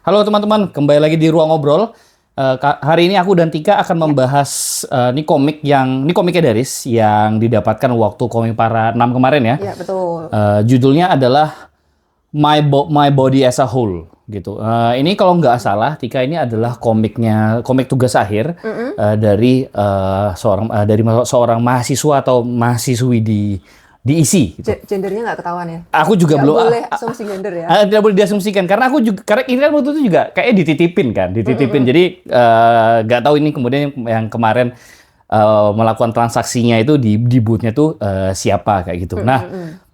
Halo teman-teman, kembali lagi di Ruang Ngobrol. Hari ini aku dan Tika akan membahas ini komiknya Daris yang didapatkan waktu Komik Para 6 kemarin ya. Iya, betul. Judulnya adalah My Body as a Whole gitu. Ini kalau nggak salah, Tika ini adalah komik tugas akhir dari seorang mahasiswa atau mahasiswi di ISI. Gitu. Gendernya nggak ketahuan ya? Aku juga nggak belum boleh asumsi gender ya? Tidak boleh diasumsikan karena ini kan waktu itu juga kayaknya dititipin. Jadi nggak tahu ini kemudian yang kemarin melakukan transaksinya itu di booth-nya tuh siapa kayak gitu. Nah,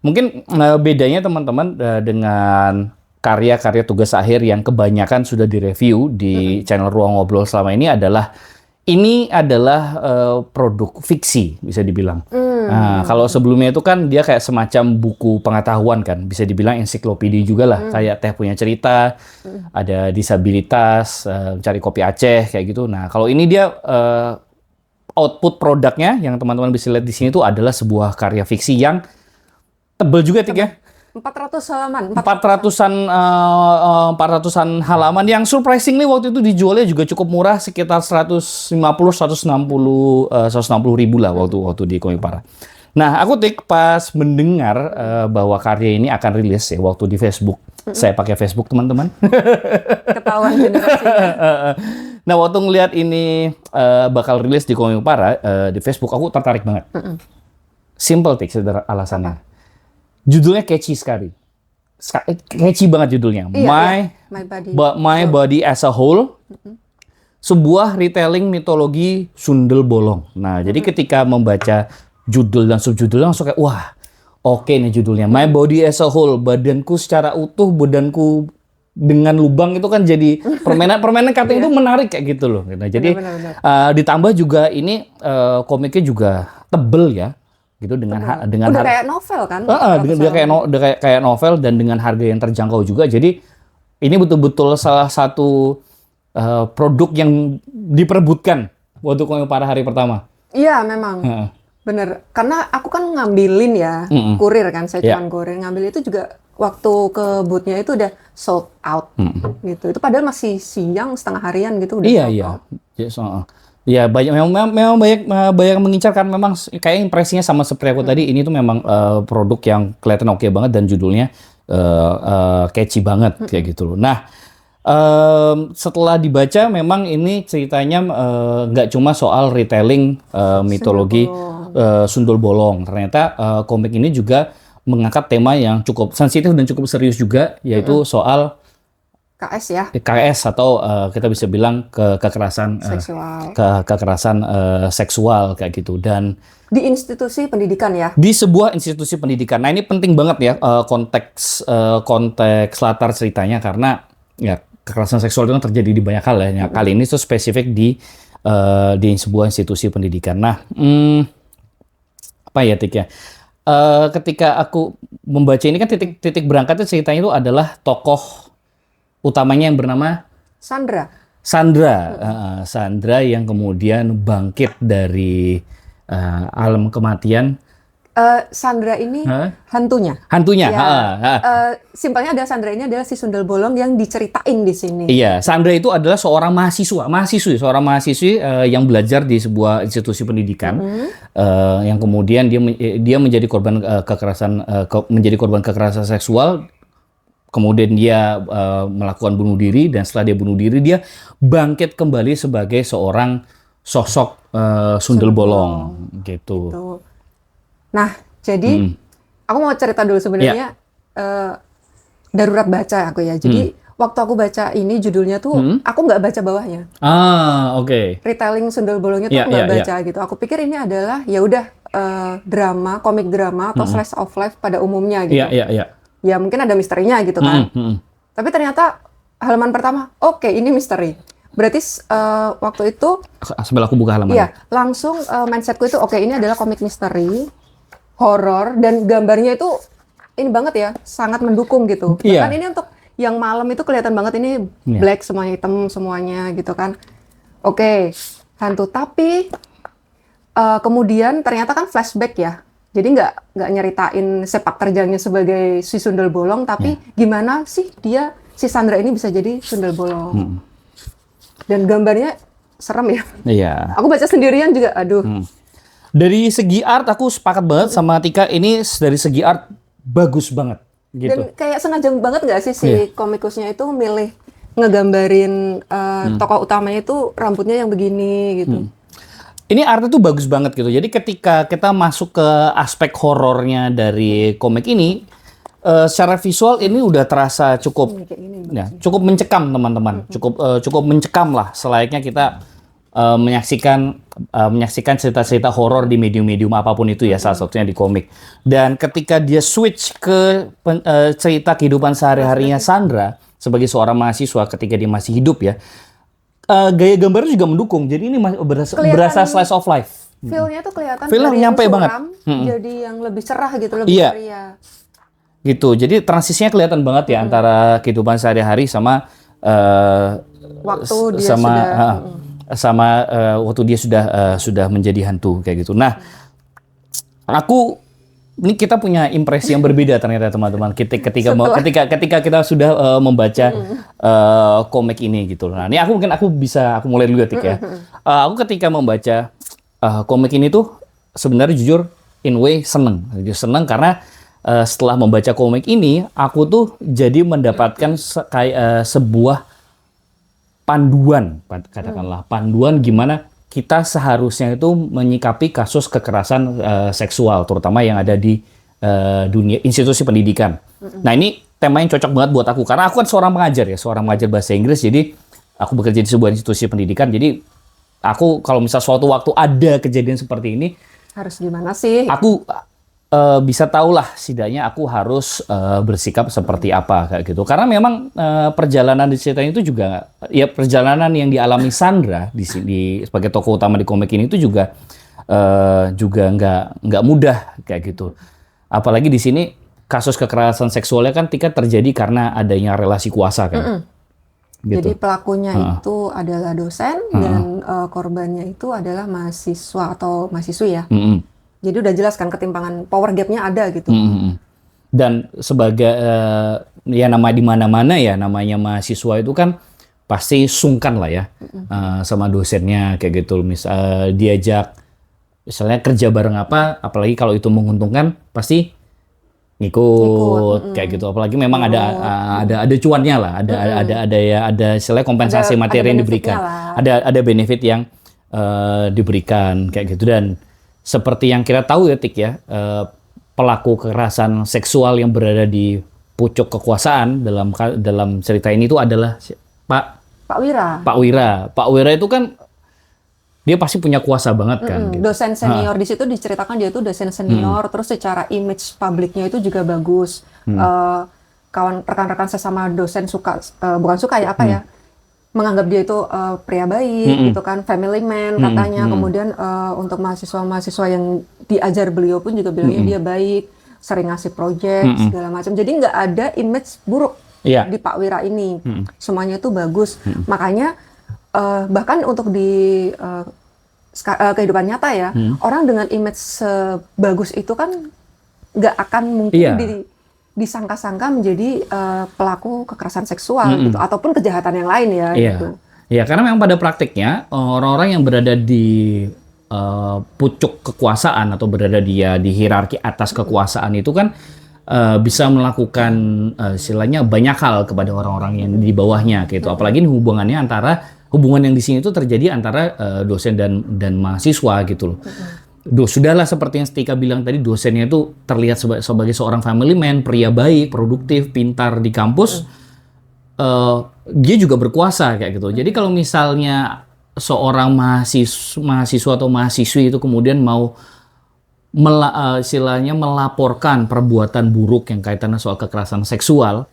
mungkin bedanya teman-teman dengan karya-karya tugas akhir yang kebanyakan sudah direview di channel Ruang Ngobrol selama ini adalah produk fiksi bisa dibilang. Nah, kalau sebelumnya itu kan dia kayak semacam buku pengetahuan kan, bisa dibilang ensiklopedia juga lah. Kayak Teh punya cerita, ada disabilitas, cari kopi Aceh kayak gitu. Nah, kalau ini dia output produknya yang teman-teman bisa lihat di sini itu adalah sebuah karya fiksi yang tebal juga, Tik ya. 400 halaman. 400-an halaman yang surprisingly waktu itu dijualnya juga cukup murah, sekitar 150 ribu lah waktu di Komik Para. Nah, aku Tik pas mendengar bahwa karya ini akan rilis ya waktu di Facebook. Saya pakai Facebook, teman-teman. Ketahuan generasinya. Nah, waktu ngelihat ini bakal rilis di Komik Para di Facebook, aku tertarik banget. Simple Tik, sederhana alasannya. Judulnya catchy sekali. Catchy banget judulnya. Iya, My Body as a Whole. Sebuah retelling mitologi Sundel Bolong. Nah, jadi ketika membaca judul dan subjudul langsung kayak, wah, oke nih judulnya. My Body as a Whole. Badanku secara utuh, badanku dengan lubang itu kan jadi permainan cutting itu menarik kayak gitu loh. Nah, jadi ditambah juga ini komiknya juga tebel ya. Gitu dengan udah kayak novel kan? Kayak novel dan dengan harga yang terjangkau juga. Jadi ini betul-betul salah satu produk yang diperebutkan waktu Komik Para hari pertama. Iya, memang. Bener. Karena aku kan ngambilin ya, kurir kan, saya cuma kurir. Ngambil itu juga waktu ke booth-nya itu udah sold out gitu. Itu padahal masih siang, setengah harian gitu udah sold out. Ya, memang banyak mengincar kan, memang kayak impresinya sama seperti aku tadi. Ini tuh memang produk yang kelihatan oke banget dan judulnya catchy banget kayak gitu loh. Nah, setelah dibaca memang ini ceritanya nggak cuma soal retelling mitologi Sundel Bolong. Ternyata komik ini juga mengangkat tema yang cukup sensitif dan cukup serius juga, yaitu soal KS ya. KS atau kita bisa bilang kekerasan seksual kayak gitu, dan di institusi pendidikan ya. Di sebuah institusi pendidikan. Nah, ini penting banget ya konteks latar ceritanya, karena ya kekerasan seksual itu kan terjadi di banyak hal ya. Nah, kali ini tuh spesifik di sebuah institusi pendidikan. Nah, apa ya Tik ya? Ketika aku membaca ini kan titik berangkatnya ceritanya itu adalah tokoh utamanya yang bernama Sandra yang kemudian bangkit dari alam kematian. Sandra ini hantunya. Ya, simpelnya adalah Sandra ini adalah si Sundel Bolong yang diceritain di sini. Iya, Sandra itu adalah seorang seorang mahasiswi yang belajar di sebuah institusi pendidikan, yang kemudian dia menjadi korban kekerasan seksual. Kemudian dia melakukan bunuh diri, dan setelah dia bunuh diri, dia bangkit kembali sebagai seorang sosok Sundel Bolong gitu. Nah, jadi aku mau cerita dulu sebenarnya darurat baca aku ya. Jadi waktu aku baca ini judulnya tuh aku nggak baca bawahnya. Oke. Retelling Sundel Bolongnya tuh nggak baca gitu. Aku pikir ini adalah ya udah komik drama atau slice of life pada umumnya gitu. Iya. Ya mungkin ada misterinya gitu kan. Tapi ternyata halaman pertama, oke, ini misteri. Berarti waktu itu sambil aku buka halaman. Iya, langsung mindsetku itu oke, ini adalah komik misteri, horor, dan gambarnya itu ini banget ya, sangat mendukung gitu. Bahkan ini untuk yang malam itu kelihatan banget ini black semuanya, hitam semuanya gitu kan. Oke, hantu, tapi kemudian ternyata kan flashback ya. Jadi nggak nyeritain sepak terjangnya sebagai si Sundel Bolong, tapi gimana sih dia si Sandra ini bisa jadi sundel bolong. Dan gambarnya serem ya. Iya. Aku baca sendirian juga, aduh. Dari segi art aku sepakat banget sama Tika, ini dari segi art bagus banget gitu. Dan kayak sengaja banget nggak sih si komikusnya itu milih ngegambarin tokoh utamanya itu rambutnya yang begini gitu. Ini artnya tuh bagus banget gitu. Jadi ketika kita masuk ke aspek horornya dari komik ini, secara visual ini udah terasa cukup, cukup mencekam teman-teman. Cukup mencekam lah. Selayaknya kita menyaksikan cerita-cerita horor di medium-medium apapun itu ya, salah satunya di komik. Dan ketika dia switch ke cerita kehidupan sehari-harinya Sandra sebagai seorang mahasiswa ketika dia masih hidup ya. Gaya gambarnya juga mendukung. Jadi ini berasa slice of life. Feel-nya tuh kelihatan dari nyampe banget. Jadi yang lebih cerah gitu, lebih ceria. Gitu. Jadi transisinya kelihatan banget ya antara kehidupan sehari-hari sama waktu dia waktu dia sudah menjadi hantu kayak gitu. Nah, ini kita punya impresi yang berbeda ternyata teman-teman. Ketika kita sudah membaca komik ini gitu. Nah, ini aku mulai dulu ya, Tik ya. Aku ketika membaca komik ini tuh sebenarnya jujur in way seneng karena setelah membaca komik ini aku tuh jadi mendapatkan sebuah panduan, katakanlah panduan gimana kita seharusnya itu menyikapi kasus kekerasan seksual, terutama yang ada di dunia institusi pendidikan. Nah, ini tema yang cocok banget buat aku, karena aku kan seorang pengajar bahasa Inggris, jadi aku bekerja di sebuah institusi pendidikan, jadi aku kalau misal suatu waktu ada kejadian seperti ini, harus gimana sih? Aku bisa tahulah setidaknya aku harus bersikap seperti apa kayak gitu. Karena memang perjalanan di cerita itu juga ya perjalanan yang dialami Sandra di sini sebagai tokoh utama di komik ini itu juga nggak mudah kayak gitu. Apalagi di sini kasus kekerasan seksualnya kan terjadi karena adanya relasi kuasa kan. Gitu. Jadi pelakunya itu adalah dosen dan korbannya itu adalah mahasiswa atau mahasiswi ya. Jadi udah jelas kan ketimpangan power gap-nya ada gitu. Dan sebagai ya nama di mana-mana ya namanya mahasiswa itu kan pasti sungkan lah ya sama dosennya kayak gitu. Diajak misalnya kerja bareng apa, apalagi kalau itu menguntungkan pasti ngikut kayak gitu. Apalagi memang ada cuannya lah, ada istilahnya kompensasi materi yang diberikan, ada benefit yang diberikan kayak gitu. Dan seperti yang kita tahu ya, Tik ya, pelaku kekerasan seksual yang berada di pucuk kekuasaan dalam cerita ini itu adalah Pak Wira. Pak Wira itu kan dia pasti punya kuasa banget kan. Gitu. Dosen senior di situ diceritakan dia itu dosen senior, terus secara image publiknya itu juga bagus. Rekan-rekan sesama dosen bukan suka ya apa ya, menganggap dia itu pria baik gitu kan, family man katanya. Kemudian untuk mahasiswa-mahasiswa yang diajar beliau pun juga bilangnya dia baik, sering ngasih project segala macam. Jadi nggak ada image buruk di Pak Wira ini. Semuanya itu bagus. Makanya bahkan untuk di kehidupan nyata ya, orang dengan image sebagus itu kan nggak akan mungkin disangka-sangka menjadi pelaku kekerasan seksual gitu, ataupun kejahatan yang lain ya. Gitu. Ya, karena memang pada praktiknya orang-orang yang berada di pucuk kekuasaan atau berada di hierarki atas kekuasaan itu kan bisa melakukan istilahnya banyak hal kepada orang-orang yang di bawahnya gitu. Apalagi hubungan yang di sini itu terjadi antara dosen dan mahasiswa gitu loh. Sudahlah seperti yang Tika bilang tadi, dosennya itu terlihat sebagai seorang family man, pria baik, produktif, pintar di kampus. Dia juga berkuasa kayak gitu. Jadi kalau misalnya seorang mahasiswa atau mahasiswi itu kemudian mau istilahnya melaporkan perbuatan buruk yang kaitannya soal kekerasan seksual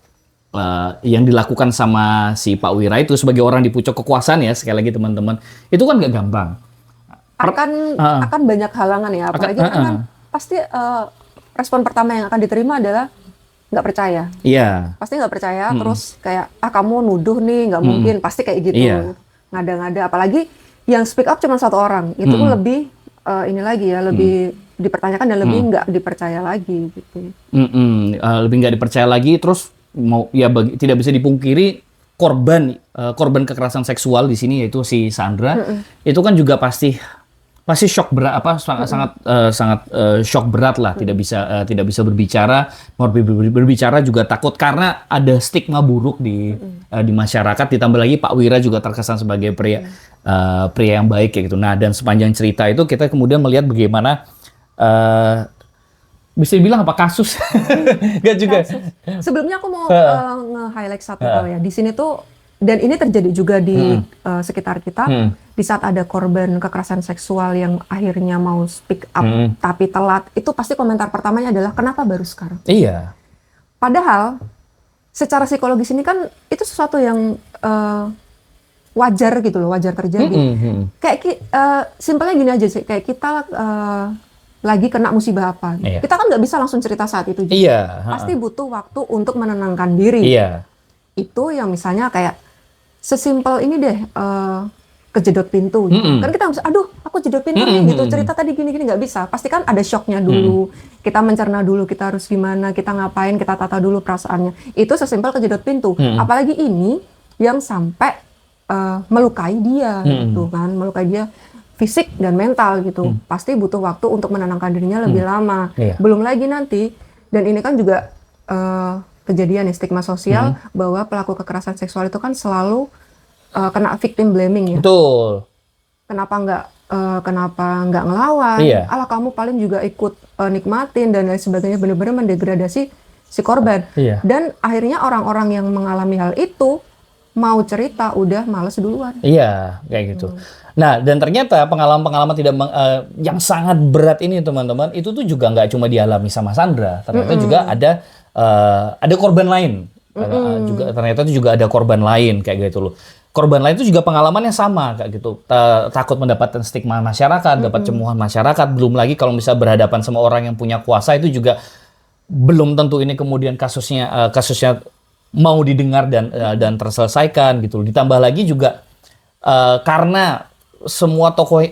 yang dilakukan sama si Pak Wira itu sebagai orang di pucuk kekuasaan ya, sekali lagi teman-teman, itu kan nggak gampang. Akan banyak halangan ya, apalagi kan pasti respon pertama yang akan diterima adalah nggak percaya. Pasti nggak percaya, terus kayak kamu nuduh nih, nggak mungkin, pasti kayak gitu. Ngada-ngada, apalagi yang speak up cuma satu orang, itu lebih ini lagi ya, lebih dipertanyakan dan lebih nggak dipercaya lagi gitu. Lebih nggak dipercaya lagi, terus tidak bisa dipungkiri korban kekerasan seksual di sini yaitu si Sandra itu kan juga pasti shock berat sangat shock berat lah, tidak bisa berbicara, mau berbicara juga takut karena ada stigma buruk di masyarakat, ditambah lagi Pak Wira juga terkesan sebagai pria yang baik kayak gitu. Nah, dan sepanjang cerita itu kita kemudian melihat bagaimana bisa dibilang apa kasus nggak juga. Sebelumnya aku mau nge-highlight satu hal ya. Di sini tuh, dan ini terjadi juga di sekitar kita, di saat ada korban kekerasan seksual yang akhirnya mau speak up tapi telat, itu pasti komentar pertamanya adalah kenapa baru sekarang? Iya. Padahal secara psikologis ini kan itu sesuatu yang wajar gitu loh, wajar terjadi. Kayak simpelnya gini aja sih, kayak kita lagi kena musibah apa. Iya. Kita kan nggak bisa langsung cerita saat itu juga. Iya. Pasti butuh waktu untuk menenangkan diri. Iya. Itu yang misalnya kayak sesimpel ini deh, kejedot pintu gitu. Kan kita bisa, aduh aku jedot pintu nih gitu, cerita tadi gini-gini, nggak bisa. Pasti kan ada shocknya dulu, kita mencerna dulu, kita harus gimana, kita ngapain, kita tata dulu perasaannya. Itu sesimpel kejedot pintu. Apalagi ini yang sampai melukai dia gitu kan, melukai dia fisik dan mental gitu. Pasti butuh waktu untuk menenangkan dirinya lebih lama. Belum lagi nanti, dan ini kan juga kejadian ya, stigma sosial bahwa pelaku kekerasan seksual itu kan selalu kena victim blaming ya. Betul. Kenapa nggak ngelawan? Alah kamu paling juga ikut nikmatin dan lain sebagainya, benar-benar mendegradasi si korban. Dan akhirnya orang-orang yang mengalami hal itu mau cerita udah males duluan. Iya, kayak gitu. Nah, dan ternyata pengalaman-pengalaman yang sangat berat ini teman-teman, itu tuh juga nggak cuma dialami sama Sandra. Ternyata juga ada korban lain. Ternyata itu juga ada korban lain kayak gitu loh. Korban lain itu juga pengalaman yang sama kayak gitu. Takut mendapatkan stigma masyarakat, dapat cemoohan masyarakat. Belum lagi kalau bisa berhadapan sama orang yang punya kuasa, itu juga belum tentu ini kemudian kasusnya mau didengar dan terselesaikan gitu. Ditambah lagi juga karena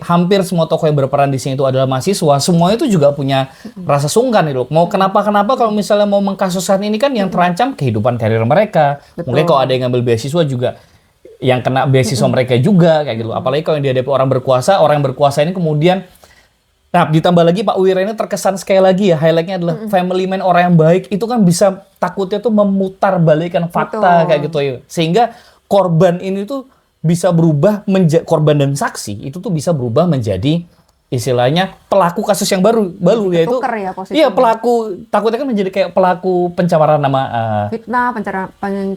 hampir semua tokoh yang berperan di sini itu adalah mahasiswa, semua itu juga punya rasa sungkan gitu. Mau kenapa kalau misalnya mau mengkasuskan ini kan yang terancam kehidupan karir mereka. Betul. Mungkin kalau ada yang ngambil beasiswa juga yang kena beasiswa mereka juga kayak gitu. Apalagi kalau yang dihadapi orang berkuasa ini kemudian. Nah, ditambah lagi Pak Wira ini terkesan sekali lagi ya, highlight-nya adalah family man, orang yang baik, itu kan bisa takutnya tuh memutar balikan fakta kayak gitu ya. Sehingga korban ini tuh bisa berubah korban dan saksi itu tuh bisa berubah menjadi istilahnya pelaku kasus yang baru yaitu ya, iya, pelaku, takutnya kan menjadi kayak pelaku pencemaran nama fitnah,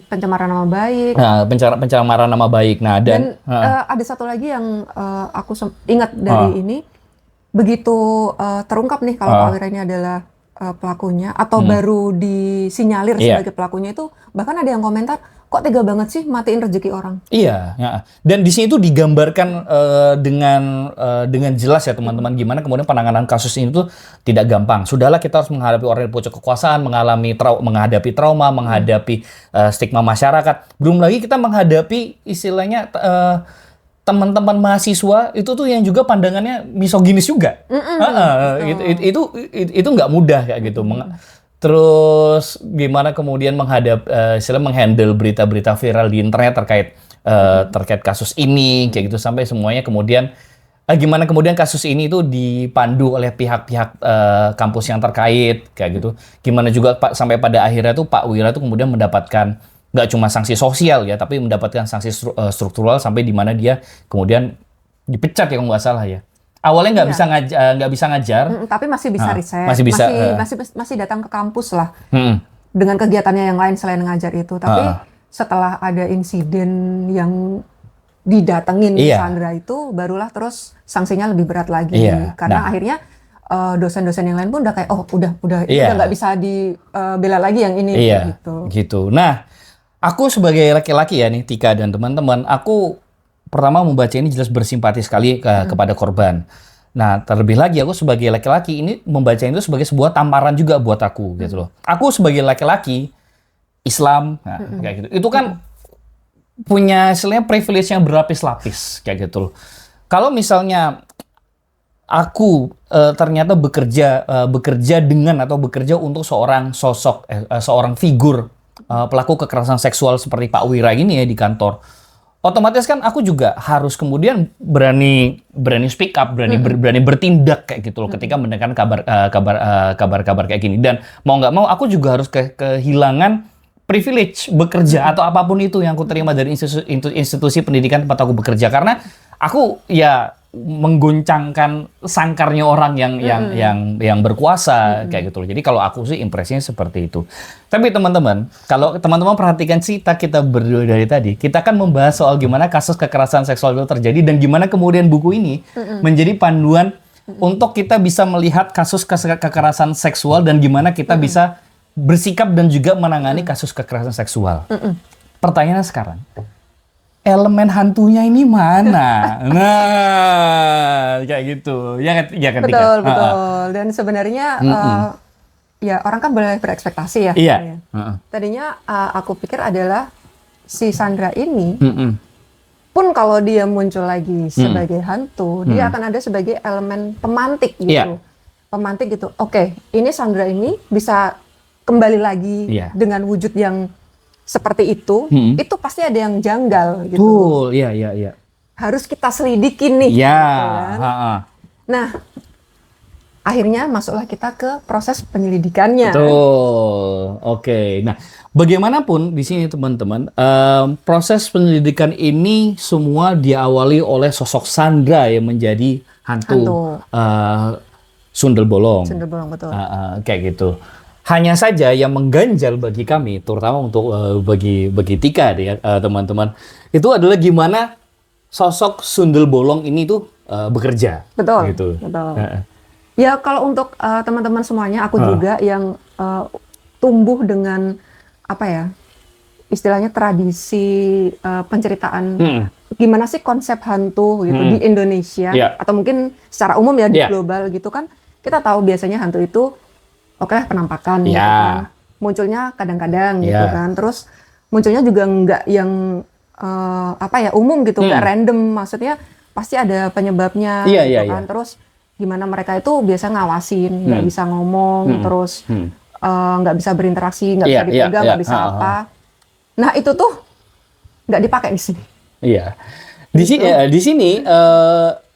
pencemaran nama baik. Nah, pencemaran nama baik. Nah, dan ada satu lagi yang aku ingat dari ini. Begitu terungkap nih kalau Pak Wira ini adalah pelakunya atau baru disinyalir sebagai pelakunya, itu bahkan ada yang komentar, kok tega banget sih matiin rezeki orang. Iya, ya. Dan di sini tuh digambarkan dengan jelas ya teman-teman, gimana kemudian penanganan kasus ini tuh tidak gampang. Sudahlah, kita harus menghadapi orang yang pucuk kekuasaan, menghadapi trauma, menghadapi stigma masyarakat. Belum lagi kita menghadapi istilahnya teman-teman mahasiswa itu tuh yang juga pandangannya misoginis juga. Itu nggak mudah kayak gitu. Terus gimana kemudian menghandle berita-berita viral di internet terkait kasus ini kayak gitu, sampai semuanya kemudian gimana kemudian kasus ini itu dipandu oleh pihak-pihak kampus yang terkait kayak gitu. Gimana juga sampai pada akhirnya tuh Pak Wira tuh kemudian mendapatkan nggak cuma sanksi sosial ya, tapi mendapatkan sanksi struktural sampai di mana dia kemudian dipecat ya kalau nggak salah ya. Awalnya nggak bisa ngajar, tapi masih bisa riset, masih datang ke kampus lah dengan kegiatannya yang lain selain ngajar itu. Tapi setelah ada insiden yang didatengin Sandra itu, barulah terus sanksinya lebih berat lagi karena akhirnya dosen-dosen yang lain pun udah kayak udah nggak bisa dibela lagi yang ini gitu. Nah, aku sebagai laki-laki ya nih, Tika dan teman-teman, aku pertama membaca ini jelas bersimpati sekali kepada korban. Nah, terlebih lagi aku sebagai laki-laki ini membaca itu sebagai sebuah tamparan juga buat aku gitu loh. Aku sebagai laki-laki Islam, kayak gitu. Itu kan punya istilahnya privilege yang berlapis-lapis kayak gitu loh. Kalau misalnya aku ternyata bekerja dengan atau bekerja untuk seorang sosok, seorang figur pelaku kekerasan seksual seperti Pak Wira ini ya di kantor, otomatis kan aku juga harus kemudian berani speak up, berani bertindak kayak gitu loh ketika mendengarkan kabar kayak gini. Dan mau nggak mau aku juga harus kehilangan privilege bekerja atau apapun itu yang aku terima dari institusi pendidikan tempat aku bekerja, karena aku ya menggoncangkan sangkarnya orang yang berkuasa kayak gitu loh. Jadi kalau aku sih impresinya seperti itu. Tapi teman-teman, kalau teman-teman perhatikan cerita kita berdua dari tadi, kita kan membahas soal gimana kasus kekerasan seksual itu terjadi dan gimana kemudian buku ini menjadi panduan untuk kita bisa melihat kasus kekerasan seksual dan gimana kita bisa bersikap dan juga menangani kasus kekerasan seksual. Pertanyaannya sekarang, elemen hantunya ini mana? Nah, kayak gitu. Ya kan. Betul. Dan sebenarnya ya orang kan boleh berekspektasi ya. Iya. Tadinya aku pikir adalah si Sandra ini pun kalau dia muncul lagi sebagai hantu, dia akan ada sebagai elemen pemantik gitu. Iya. Pemantik gitu. Oke, ini Sandra ini bisa kembali lagi dengan wujud yang seperti itu pasti ada yang janggal gitu. Betul, iya. Harus kita selidikin nih. Iya. Gitu kan? Nah, akhirnya masuklah kita ke proses penyelidikannya. Betul. Oke. Nah, bagaimanapun di sini teman-teman, proses penyelidikan ini semua diawali oleh sosok Sandra yang menjadi hantu. Sundel bolong. Sundel bolong, betul. Kayak gitu. Hanya saja yang mengganjal bagi kami, terutama untuk bagi Tika ya teman-teman, itu adalah gimana sosok Sundel bolong ini tuh bekerja. Betul. Gitu. Betul. Ya kalau untuk teman-teman semuanya, aku juga yang tumbuh dengan apa ya, istilahnya tradisi penceritaan gimana sih konsep hantu gitu di Indonesia atau mungkin secara umum ya di global gitu kan, kita tahu biasanya hantu itu penampakan gitu kan. Munculnya kadang-kadang gitu kan. Terus munculnya juga nggak yang umum gitu, nggak random. Maksudnya pasti ada penyebabnya gitu kan. Terus gimana mereka itu biasa ngawasin, nggak bisa ngomong, terus nggak bisa berinteraksi, nggak bisa dipegang, nggak bisa apa. Nah itu tuh nggak dipakai di sini. Iya. Di sini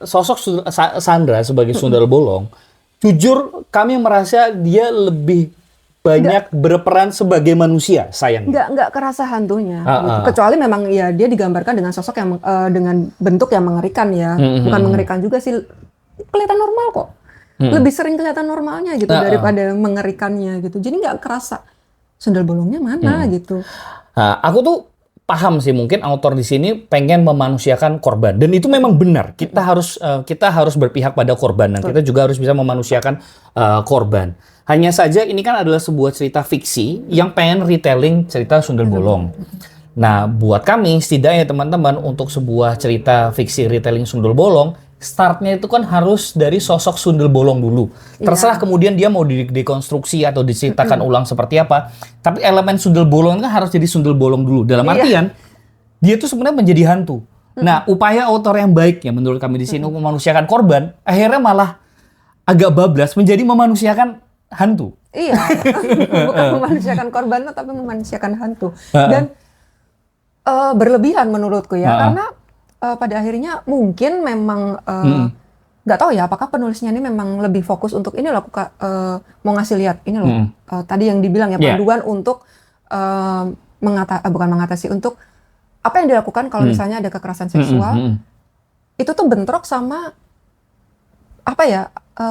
sosok Sandra sebagai Sundel bolong, jujur kami merasa dia lebih banyak berperan sebagai manusia, sayangnya. Nggak kerasa hantunya. Gitu. Kecuali memang ya dia digambarkan dengan sosok yang dengan bentuk yang mengerikan ya. Bukan mengerikan juga sih, kelihatan normal kok. Lebih sering kelihatan normalnya gitu daripada mengerikannya gitu. Jadi nggak kerasa sundel bolongnya mana gitu. Nah, aku tuh paham sih, mungkin autor di sini pengen memanusiakan korban, dan itu memang benar. Kita harus berpihak pada korban, dan kita juga harus bisa memanusiakan korban. Hanya saja ini kan adalah sebuah cerita fiksi yang pengen retelling cerita Sundel bolong. Nah, buat kami setidaknya teman-teman, untuk sebuah cerita fiksi retelling Sundel bolong, startnya itu kan harus dari sosok Sundel bolong dulu. Terserah kemudian dia mau dekonstruksi atau diceritakan ulang seperti apa, tapi elemen Sundel bolong kan harus jadi Sundel bolong dulu. Dalam artian dia tuh sebenarnya menjadi hantu. Nah, upaya autor yang baik ya menurut kami di sini untuk memanusiakan korban, akhirnya malah agak bablas menjadi memanusiakan hantu. Iya, bukan memanusiakan korban tapi memanusiakan hantu. Dan berlebihan menurutku ya, karena pada akhirnya mungkin memang nggak tahu ya apakah penulisnya ini memang lebih fokus untuk ini loh, mau ngasih lihat ini loh tadi yang dibilang ya, panduan untuk bukan mengatasi, untuk apa yang dilakukan kalau misalnya ada kekerasan seksual itu tuh bentrok sama apa ya,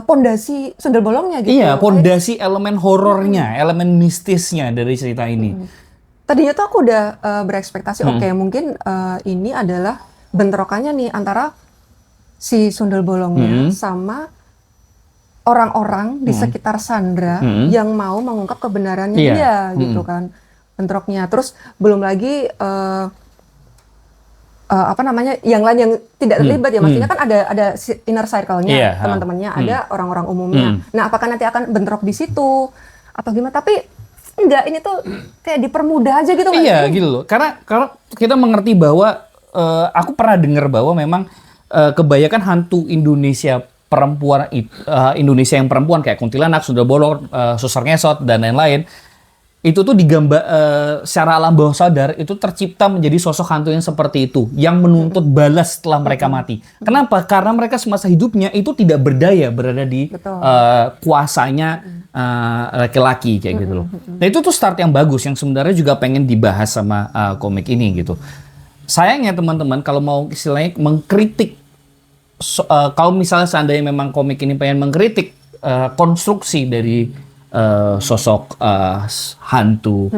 pondasi Sundel bolongnya gitu. Iya, pondasi elemen horornya, elemen mistisnya dari cerita ini. Tadinya tuh aku udah berekspektasi oke, mungkin ini adalah bentrokannya nih antara si Sundel bolongnya sama orang-orang di sekitar Sandra yang mau mengungkap kebenarannya dia gitu kan, bentroknya. Terus belum lagi yang lain yang tidak terlibat ya, maksudnya kan ada inner circle-nya, teman-temannya, ada orang-orang umumnya. Nah, apakah nanti akan bentrok di situ atau gimana? Tapi enggak, ini tuh kayak dipermudah aja gitu kan. Iya, gitu loh. Karena kita mengerti bahwa aku pernah dengar bahwa memang kebanyakan hantu Indonesia Indonesia yang perempuan kayak kuntilanak, Sundel bolong, Suster Ngesot dan lain-lain, itu tuh digambar secara alam bawah sadar itu tercipta menjadi sosok hantu yang seperti itu, yang menuntut balas setelah mereka mati. Kenapa? Karena mereka semasa hidupnya itu tidak berdaya berada di kuasanya laki-laki kayak gitu loh. Nah itu tuh start yang bagus yang sebenarnya juga pengen dibahas sama komik ini gitu. Sayangnya teman-teman kalau mau istilahnya mengkritik, kalau misalnya seandainya memang komik ini pengen mengkritik konstruksi dari sosok hantu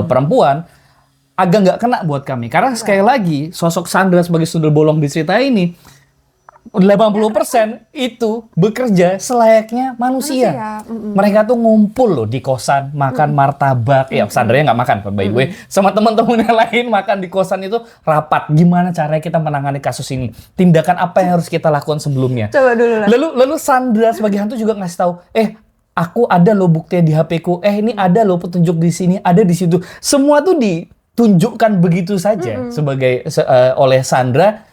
perempuan, agak nggak kena buat kami. Karena sekali lagi, sosok Sandra sebagai sundel bolong di cerita ini, 80% itu bekerja selayaknya manusia. Mereka tuh ngumpul loh di kosan, makan martabak. Ya, Sandranya nggak makan, by the way. Sama teman-temannya lain makan di kosan itu rapat. Gimana caranya kita menangani kasus ini? Tindakan apa yang harus kita lakukan sebelumnya? Coba dulu lah. Lalu Sandra sebagai hantu juga ngasih tahu, aku ada loh buktinya di HP-ku. Ini ada loh petunjuk di sini, ada di situ. Semua tuh ditunjukkan begitu saja sebagai oleh Sandra.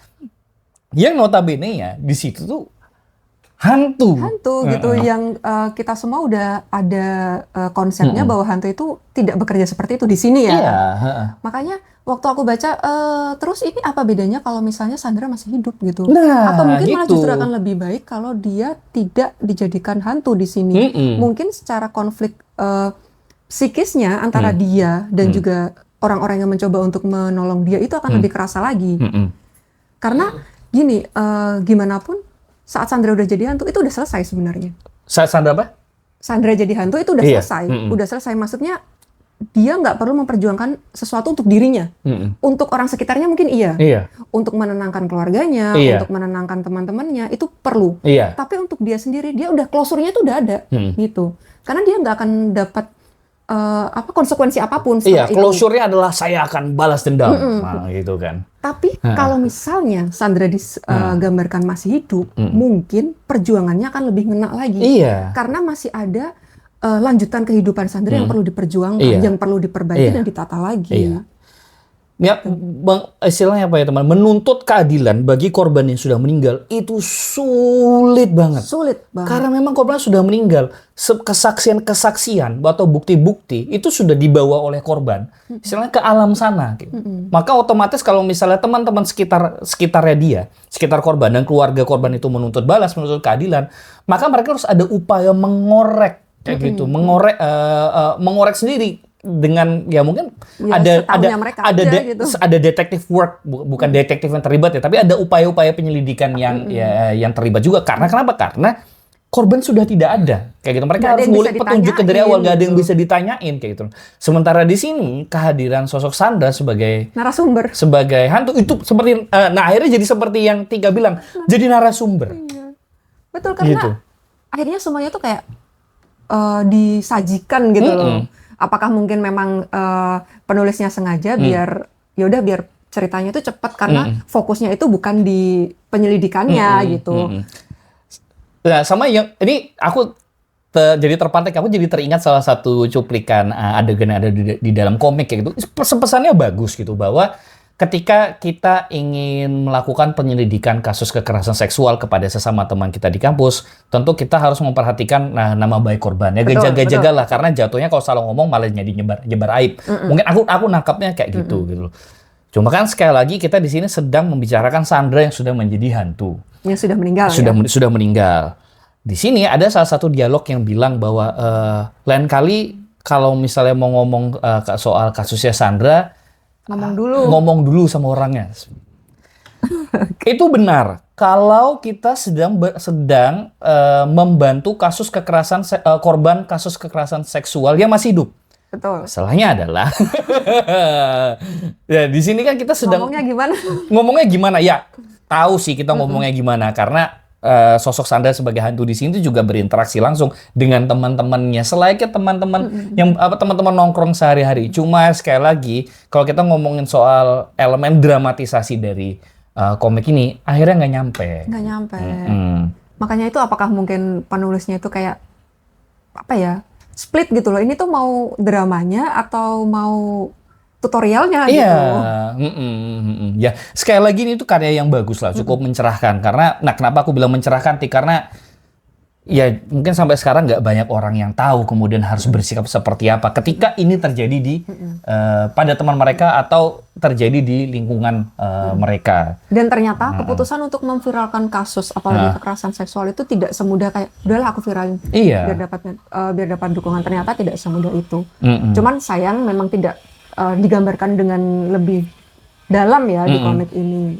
Yang notabene-nya di situ tuh hantu gitu yang kita semua udah ada konsepnya bahwa hantu itu tidak bekerja seperti itu di sini ya. Makanya waktu aku baca terus ini apa bedanya kalau misalnya Sandra masih hidup gitu. Atau mungkin malah justru akan lebih baik kalau dia tidak dijadikan hantu di sini. Mungkin secara konflik psikisnya antara dia dan juga orang-orang yang mencoba untuk menolong dia itu akan lebih kerasa lagi. Karena gini, gimana pun saat Sandra udah jadi hantu itu udah selesai sebenarnya. Saat Sandra apa? Sandra jadi hantu itu udah selesai. Udah selesai, maksudnya dia nggak perlu memperjuangkan sesuatu untuk dirinya. Untuk orang sekitarnya mungkin iya. Untuk menenangkan keluarganya, untuk menenangkan teman-temannya itu perlu. Tapi untuk dia sendiri dia udah closure-nya itu udah ada gitu. Karena dia nggak akan dapat konsekuensi apapun setelah itu. Closure-nya adalah saya akan balas dendam, gitu kan. Tapi kalau misalnya Sandra digambarkan masih hidup, mungkin perjuangannya akan lebih ngena lagi. Karena masih ada lanjutan kehidupan Sandra yang perlu diperjuangkan, yang perlu diperbaiki dan ditata lagi. Ya, istilahnya apa ya teman? Menuntut keadilan bagi korban yang sudah meninggal itu sulit banget. Karena memang korban sudah meninggal. Kesaksian-kesaksian atau bukti-bukti itu sudah dibawa oleh korban, istilahnya ke alam sana. Gitu. Maka otomatis kalau misalnya teman-teman sekitarnya dia, sekitar korban dan keluarga korban itu menuntut balas, menuntut keadilan, maka mereka harus ada upaya mengorek kayak gitu, mengorek sendiri. Dengan ya mungkin ada detective work, bukan detektif yang terlibat ya, tapi ada upaya-upaya penyelidikan yang terlibat juga. Karena kenapa? Karena korban sudah tidak ada kayak gitu. Mereka harus ngulik petunjuk dari awal, gak ada yang bisa ditanyain kayak gitu. Sementara di sini kehadiran sosok Sandra sebagai narasumber, sebagai hantu itu seperti akhirnya jadi seperti yang Tika bilang, jadi narasumber. Betul, karena gitu. Akhirnya semuanya tuh kayak disajikan gitu loh. Apakah mungkin memang penulisnya sengaja biar ceritanya itu cepat karena fokusnya itu bukan di penyelidikannya gitu. Nah, sama yang ini aku jadi terpantik, aku jadi teringat salah satu cuplikan adegan yang ada di dalam komik kayak gitu. Pesannya bagus gitu bahwa ketika kita ingin melakukan penyelidikan kasus kekerasan seksual kepada sesama teman kita di kampus, tentu kita harus memperhatikan nama baik korban. Ya jaga-jagalah karena jatuhnya kalau salah ngomong malah jadi nyebar aib. Mungkin aku nangkapnya kayak gitu gitu loh. Cuma kan sekali lagi kita di sini sedang membicarakan Sandra yang sudah menjadi hantu. Yang sudah meninggal. Sudah meninggal. Di sini ada salah satu dialog yang bilang bahwa lain kali kalau misalnya mau ngomong soal kasusnya Sandra, ngomong dulu sama orangnya. Itu benar. Kalau kita sedang membantu kasus kekerasan korban kasus kekerasan seksual yang masih hidup. Betul. Masalahnya adalah ya di sini kan kita sedang ngomongnya gimana? Ya, tahu sih kita ngomongnya gimana karena sosok Sandra sebagai hantu di sini juga berinteraksi langsung dengan teman-temannya selayaknya teman-teman yang teman-teman nongkrong sehari-hari. Cuma sekali lagi kalau kita ngomongin soal elemen dramatisasi dari komik ini akhirnya nggak nyampe. Makanya itu apakah mungkin penulisnya itu kayak apa ya, split gitu loh, ini tuh mau dramanya atau mau tutorialnya gitu. Ya, sekali lagi ini tuh karya yang bagus lah, cukup mencerahkan. Karena, kenapa aku bilang mencerahkan? Karena ya mungkin sampai sekarang nggak banyak orang yang tahu kemudian harus bersikap seperti apa ketika ini terjadi di pada teman mereka atau terjadi di lingkungan mereka. Dan ternyata keputusan untuk memviralkan kasus apalagi kekerasan seksual itu tidak semudah kayak udahlah aku viralin biar dapat dukungan. Ternyata tidak semudah itu. Cuman sayang memang tidak digambarkan dengan lebih dalam ya di komik ini.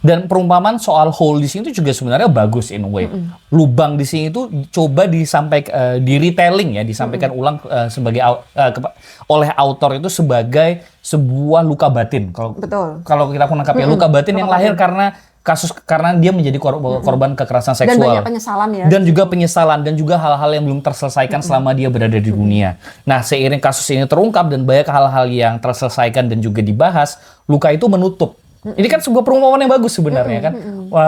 Dan perumpamaan soal hole di sini itu juga sebenarnya bagus in a way. Lubang di sini itu coba disampaikan di retelling ya, disampaikan ulang sebagai oleh autor itu sebagai sebuah luka batin. Kalau kita menangkapnya luka batin yang lahir karena dia menjadi korban kekerasan seksual. Dan banyak penyesalan ya. Dan juga penyesalan dan juga hal-hal yang belum terselesaikan selama dia berada di dunia. Nah, seiring kasus ini terungkap dan banyak hal-hal yang terselesaikan dan juga dibahas, luka itu menutup. Ini kan sebuah perumpamaan yang bagus sebenarnya kan.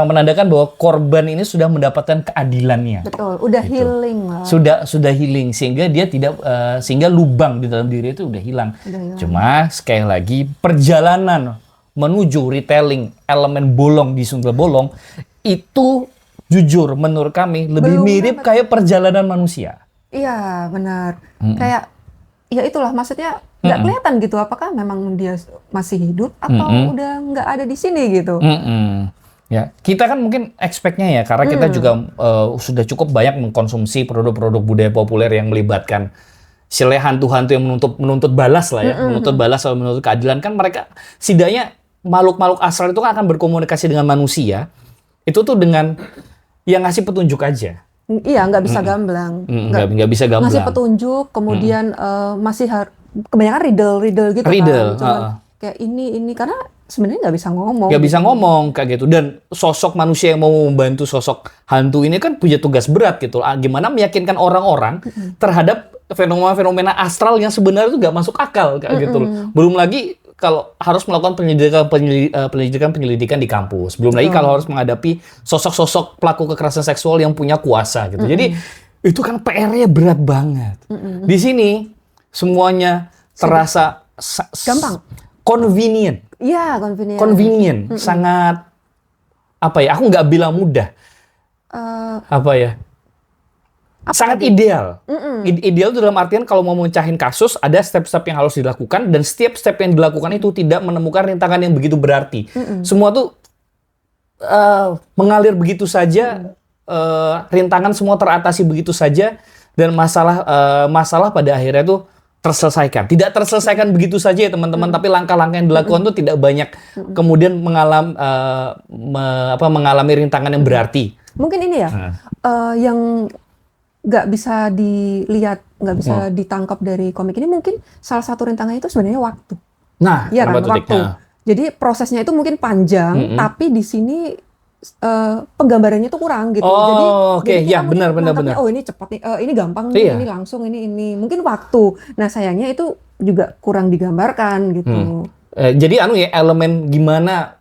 Menandakan bahwa korban ini sudah mendapatkan keadilannya. Betul, udah gitu. Healing lah. Sudah healing sehingga dia tidak sehingga lubang di dalam diri itu udah hilang. Cuma sekali lagi perjalanan menuju retelling elemen bolong di Sundel Bolong itu jujur menurut kami lebih mirip kayak perjalanan manusia. Iya benar. Kayak ya itulah maksudnya nggak kelihatan gitu apakah memang dia masih hidup atau udah nggak ada di sini gitu. Ya kita kan mungkin expect-nya ya karena kita juga sudah cukup banyak mengkonsumsi produk-produk budaya populer yang melibatkan istilahnya hantu-hantu yang menuntut balas lah ya, menuntut balas atau menuntut keadilan. Kan mereka setidaknya makhluk-makhluk astral itu akan berkomunikasi dengan manusia itu tuh dengan yang ngasih petunjuk aja. Iya, nggak bisa gamblang. Nggak bisa gamblang. Ngasih petunjuk, kemudian masih kebanyakan riddle gitu riddle, kan. Cuma kayak ini karena sebenarnya nggak bisa ngomong. Nggak bisa ngomong kayak gitu. Dan sosok manusia yang mau membantu sosok hantu ini kan punya tugas berat gitu. Gimana meyakinkan orang-orang terhadap fenomena-fenomena astral yang sebenarnya itu nggak masuk akal kayak gitu. Belum lagi kalau harus melakukan penyelidikan di kampus. Belum lagi kalau harus menghadapi sosok-sosok pelaku kekerasan seksual yang punya kuasa gitu. Jadi itu kan PR-nya berat banget. Di sini semuanya terasa gampang. Convenient. Iya, Convenient. Sangat apa ya? Aku nggak bilang mudah. Sangat ideal. Ideal itu dalam artian kalau mau memecahin kasus, ada step-step yang harus dilakukan, dan setiap step yang dilakukan itu tidak menemukan rintangan yang begitu berarti. Semua tuh mengalir begitu saja, rintangan semua teratasi begitu saja, dan masalah pada akhirnya tuh terselesaikan. Tidak terselesaikan begitu saja ya teman-teman, tapi langkah-langkah yang dilakukan tuh tidak banyak kemudian mengalami rintangan yang berarti. Mungkin ini ya, yang nggak bisa dilihat, nggak bisa ditangkap dari komik ini, mungkin salah satu rintangannya itu sebenarnya waktu. Nah, ya kan, waktu. Jadi prosesnya itu mungkin panjang, tapi di sini penggambarannya itu kurang gitu. Jadi ya benar. Oh ini cepat nih, ini gampang nih, ini langsung, ini mungkin waktu. Nah sayangnya itu juga kurang digambarkan gitu. Jadi elemen gimana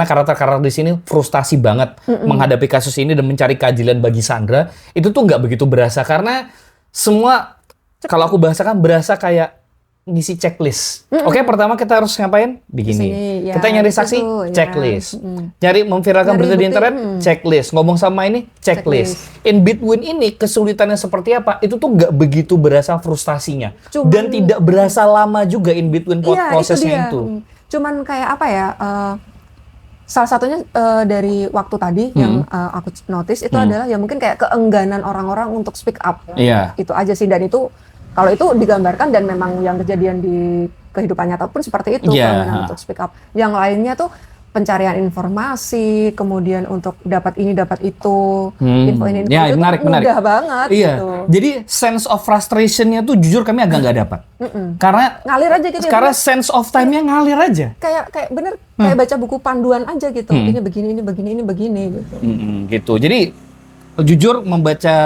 karakter-karakter di sini frustasi banget menghadapi kasus ini dan mencari keadilan bagi Sandra, itu tuh nggak begitu berasa karena semua kalau aku bahasakan berasa kayak ngisi checklist. Oke, pertama kita harus ngapain? Begini. Kita nyari saksi, checklist. Nyari memviralkan berita di internet, checklist. Ngomong sama ini, checklist. In between ini kesulitannya seperti apa? Itu tuh nggak begitu berasa frustasinya. Dan tidak berasa lama juga in between prosesnya itu. Cuman kayak apa ya? Salah satunya dari waktu tadi yang aku notice itu adalah ya mungkin kayak keengganan orang-orang untuk speak up. Itu aja sih, dan itu kalau itu digambarkan dan memang yang kejadian di kehidupan nyata pun seperti itu, keengganan untuk speak up. Yang lainnya tuh pencarian informasi, kemudian untuk dapat ini dapat itu, info ini itu menarik. Mudah banget gitu. Jadi sense of frustration-nya tuh jujur kami agak nggak dapat. Karena ngalir aja gitu. Karena sense of time-nya ngalir aja. Kayak bener kayak baca buku panduan aja gitu. Ini begini gitu. Gitu. Jadi jujur membaca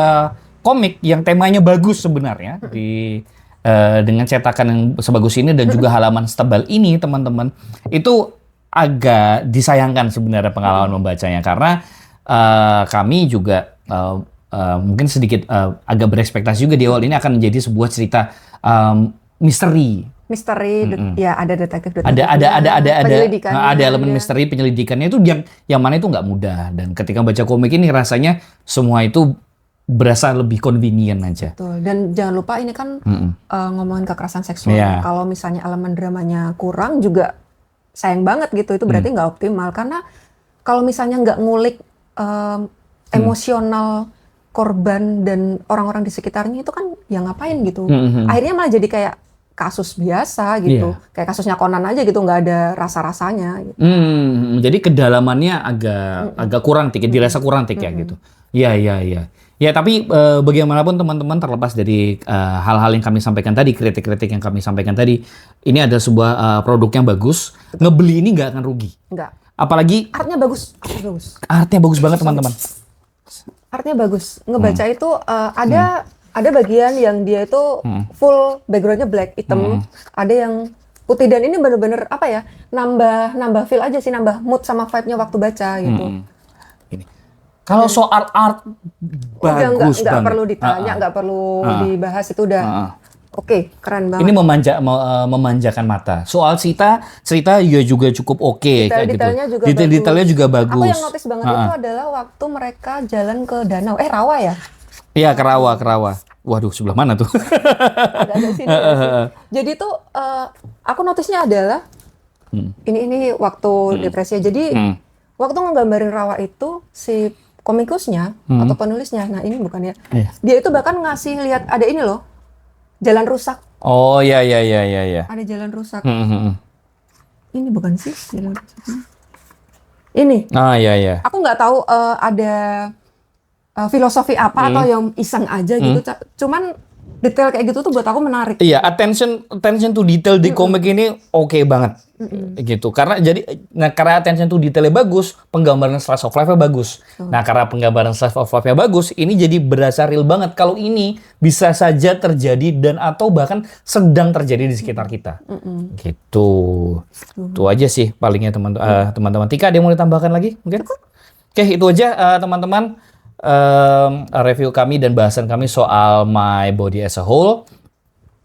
komik yang temanya bagus sebenarnya dengan cetakan yang sebagus ini dan juga halaman setebal ini teman-teman, itu agak disayangkan sebenarnya pengalaman membacanya karena kami juga mungkin sedikit agak berekspektasi juga di awal ini akan menjadi sebuah cerita misteri misteri, ya ada detektif. Ada penyelidikannya, ada elemen misteri penyelidikannya itu yang mana itu nggak mudah, dan ketika baca komik ini rasanya semua itu berasa lebih convenient aja. Betul. Dan jangan lupa ini kan ngomongin kekerasan seksual. Iya. Kalau misalnya elemen dramanya kurang juga sayang banget gitu. Itu berarti nggak optimal. Karena kalau misalnya nggak ngulik emosional korban dan orang-orang di sekitarnya itu kan ya ngapain gitu. Akhirnya malah jadi kayak kasus biasa gitu. Kayak kasusnya Conan aja gitu, nggak ada rasa-rasanya gitu. Jadi kedalamannya agak kurang tik, dirasa kurang tik ya gitu. Iya. Ya, tapi bagaimanapun teman-teman, terlepas dari hal-hal yang kami sampaikan tadi, kritik-kritik yang kami sampaikan tadi, ini ada sebuah produk yang bagus. Ngebeli ini nggak akan rugi. Nggak. Apalagi artnya bagus. Artnya bagus banget teman-teman. Artnya bagus. Ngebaca itu ada bagian yang dia itu full backgroundnya black, hitam. Ada yang putih, dan ini bener-bener apa ya? Nambah feel aja sih, nambah mood sama vibe-nya waktu baca gitu. Kalau soal art bagus nggak banget. perlu ditanya, nggak perlu dibahas, itu udah oke, keren banget. Ini memanjakan mata. Soal cerita juga cukup oke kayak gitu. Detail-detailnya juga bagus. Aku yang notice banget itu adalah waktu mereka jalan ke danau. Rawa ya? Iya, ke rawa. Waduh, sebelah mana tuh? Agak sini. Jadi tuh aku notice-nya adalah ini waktu depresi. Jadi waktu ngegambarin rawa itu si komikusnya atau penulisnya, nah ini bukan ya. Dia itu bahkan ngasih lihat ada ini loh, jalan rusak. Oh iya. Ada jalan rusak. Ini bukan sih jalan rusak. Ini. Iya. Aku nggak tahu ada filosofi apa atau yang iseng aja gitu. Cuman detail kayak gitu tuh buat aku menarik. Iya, attention to detail di komik ini oke banget. Gitu. Karena attention to detailnya bagus, penggambaran slice of life-nya bagus. Nah, karena penggambaran slice of life-nya bagus, ini jadi berasa real banget kalau ini bisa saja terjadi dan atau bahkan sedang terjadi di sekitar kita. Gitu. Itu aja sih palingnya teman-teman. Tika, ada yang mau ditambahkan lagi mungkin? Oke, itu aja teman-teman. Review kami dan bahasan kami soal My Body as a Whole.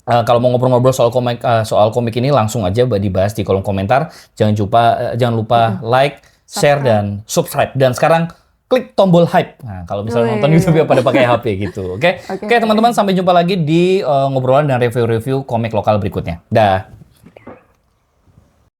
Kalau mau ngobrol-ngobrol soal komik ini, langsung aja dibahas di kolom komentar. Jangan lupa like, share, dan subscribe. Dan sekarang klik tombol hype. Nah, kalau misalnya nonton YouTube ya pada pakai HP gitu. Oke, teman-teman, sampai jumpa lagi di ngobrolan dan review-review komik lokal berikutnya. Dah.